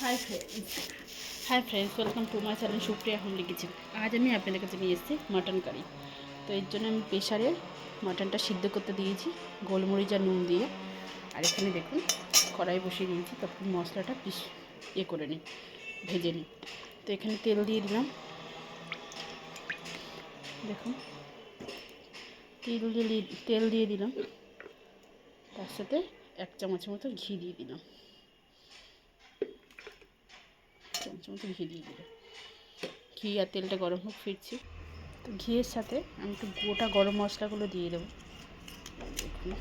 Hi friends welcome to my channel Supriya homely kitchen. আজ আমি আপনাদের কাছে নিয়ে এসেছি মাটন কারি। তো এর জন্য আমি প্রেশারে মাটনটা সিদ্ধ করতে দিয়েছি গোলমরিচ আর নুন দিয়ে। আর এখানে দেখুন কড়াই বসিয়ে দিয়েছি, তারপর মশলাটা করে নিই, ভেজে নিই। তো এখানে তেল দিয়ে দিলাম, দেখুন তেল দিয়ে দিলাম, তার সাথে 1 চামচের মতো ঘি দিয়ে দিলাম, ঘি দিয়ে দিলাম। ঘি আর তেলটা গরম হোক, ফিরছি। তো ঘিয়ের সাথে আমি একটু গোটা গরম মশলাগুলো দিয়ে দেবো। দেখুন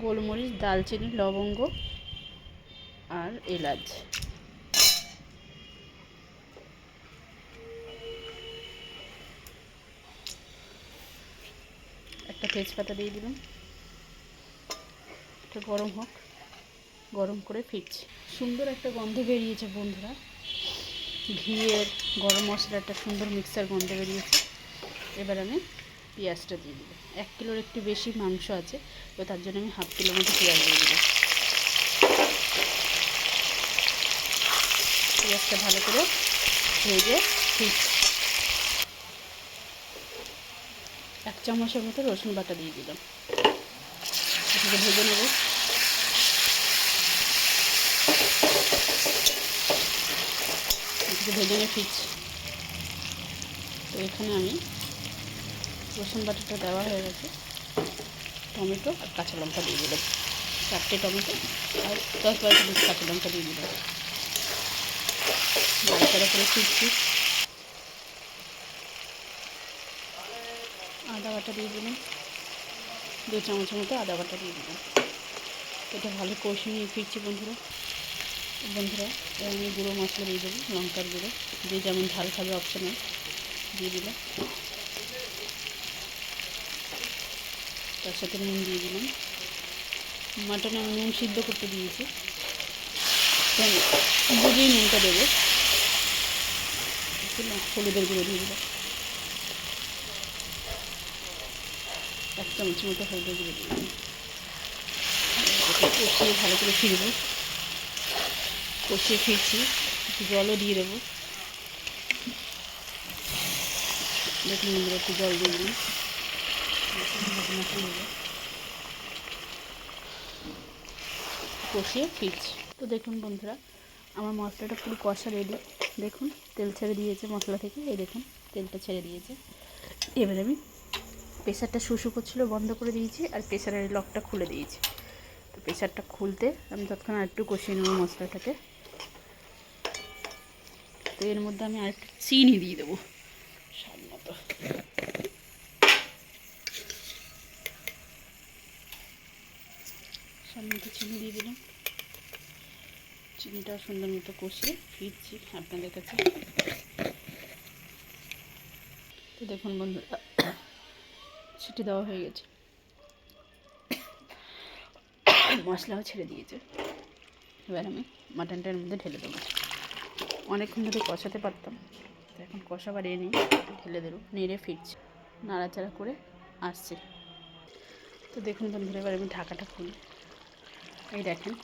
গোলমরিচ, দালচিনি, লবঙ্গ আর এলাচ, একটা তেজপাতা দিয়ে দিলাম। এটা গরম হোক, গরম করে ফিরছি। সুন্দর একটা গন্ধ বেরিয়েছে বন্ধুরা, ঘিয়ের গরম মশলাটা সুন্দর মিক্সার গন্ধ বেরিয়েছে। এবার আমি পেঁয়াজটা দিয়ে দিলাম। 1 কিলোর একটু বেশি মাংস আছে, তো তার জন্য আমি 1/2 কিলোর মতো পেঁয়াজ দিয়ে দিলাম। পেঁয়াজটা ভালো করে ভেজে ফিরছি। 1 চামচের মতো রসুন বাটা দিয়ে দিলাম, এটাকে ভেজে নেব। এটাকে ভেজে নিয়ে ফিরছি। তো এখানে আমি রসুন বাটাটা দেওয়া হয়ে গেছে, টমেটো আর কাঁচা লঙ্কা দিয়ে দিলাম, 4টে টমেটো আর 10-12 পিস কাঁচা লঙ্কা দিয়ে দিলাম। নাড়াচাড়া করে ফিরছি। আদা বাটা দিয়ে দিলাম, 2 চামচের মতো আদা বাটা দিয়ে দিলাম। এটা ভালো কষিয়ে নিয়ে ফিরছি বন্ধুরা। এবার আমি গুঁড়ো মশলা দিয়ে দেবো, লঙ্কার গুঁড়ো, যে যেমন ঝাল খাবে অপশনাল দিয়ে দিলাম। তার সাথে নুন দিয়ে দিলাম। মাটনে আমি নুন সিদ্ধ করতে দিয়েছি, বুঝিয়ে নুনটা দেবো। হলুদের গুঁড়ো দিয়ে দিলাম, 1 চামচের মতো হলুদের গুঁড়ো দিয়ে দিলাম। কষিয়ে ভালো করে ফিরবো, কষিয়ে ফিরছি। একটু জলও দিয়ে দেবো, দেখুন বন্ধুরা একটু জল দিয়ে দিলাম। কষিয়ে ফিরছি। তো দেখুন বন্ধুরা আমার মশলাটা পুরো কষা রেডি। দেখুন তেল ছেড়ে দিয়েছে মশলা থেকে, এই দেখুন তেলটা ছেড়ে দিয়েছে। এবারে আমি প্রেশারটা শুশু করছিল বন্ধ করে দিয়েছি, আর প্রেশারের লকটা খুলে দিয়েছি। তো প্রেশারটা খুলতে আমি তৎক্ষণ আরেকটু কষিয়ে নেবো মশলাটাকে। তো এর মধ্যে আমি আরেকটু চিনি দিয়ে দেবো স্বাদ মতো। চিনি দিয়ে দিলাম। চিনিটা সুন্দর মতো কষিয়ে ফিরছি আপনাদের কাছে। তো দেখুন বন্ধুরা সিটি দেওয়া হয়ে গেছে, মশলাও ছেড়ে দিয়েছে। এবার আমি মাটনটার মধ্যে ঢেলে দেবো। অনেকক্ষণ ধরে কষাতে পারতাম, তো এখন কষা বাড়িয়ে নিই, ঢেলে দেবো। নেড়ে ফিরছি, নাড়াচাড়া করে আসছে। তো দেখুন বন্ধুরা এবার আমি ঢাকাটা খুলি। এই দেখেন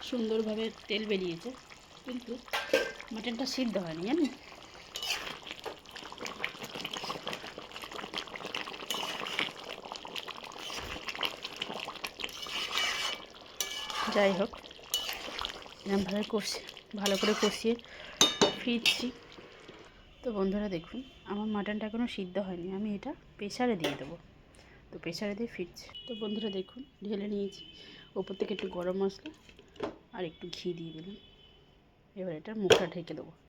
সুন্দরভাবে তেল বেরিয়েছে, কিন্তু মাটনটা সিদ্ধ হয়নি জানেন। যাই হোক এরকমভাবে ভালো করে কষিয়ে ফিরছি। তো বন্ধুরা দেখুন আমার মাটনটা এখনও সিদ্ধ হয়নি, আমি এটা প্রেশারে দিয়ে দেবো। তো প্রেশারে দিয়ে ফিরছি। তো বন্ধুরা দেখুন ঢেলে নিয়েছি, ওপর থেকে একটু গরম মশলা আর একটু ঘি দিয়ে দিলাম। এবার এটা মুখটা ঢেকে দেবো।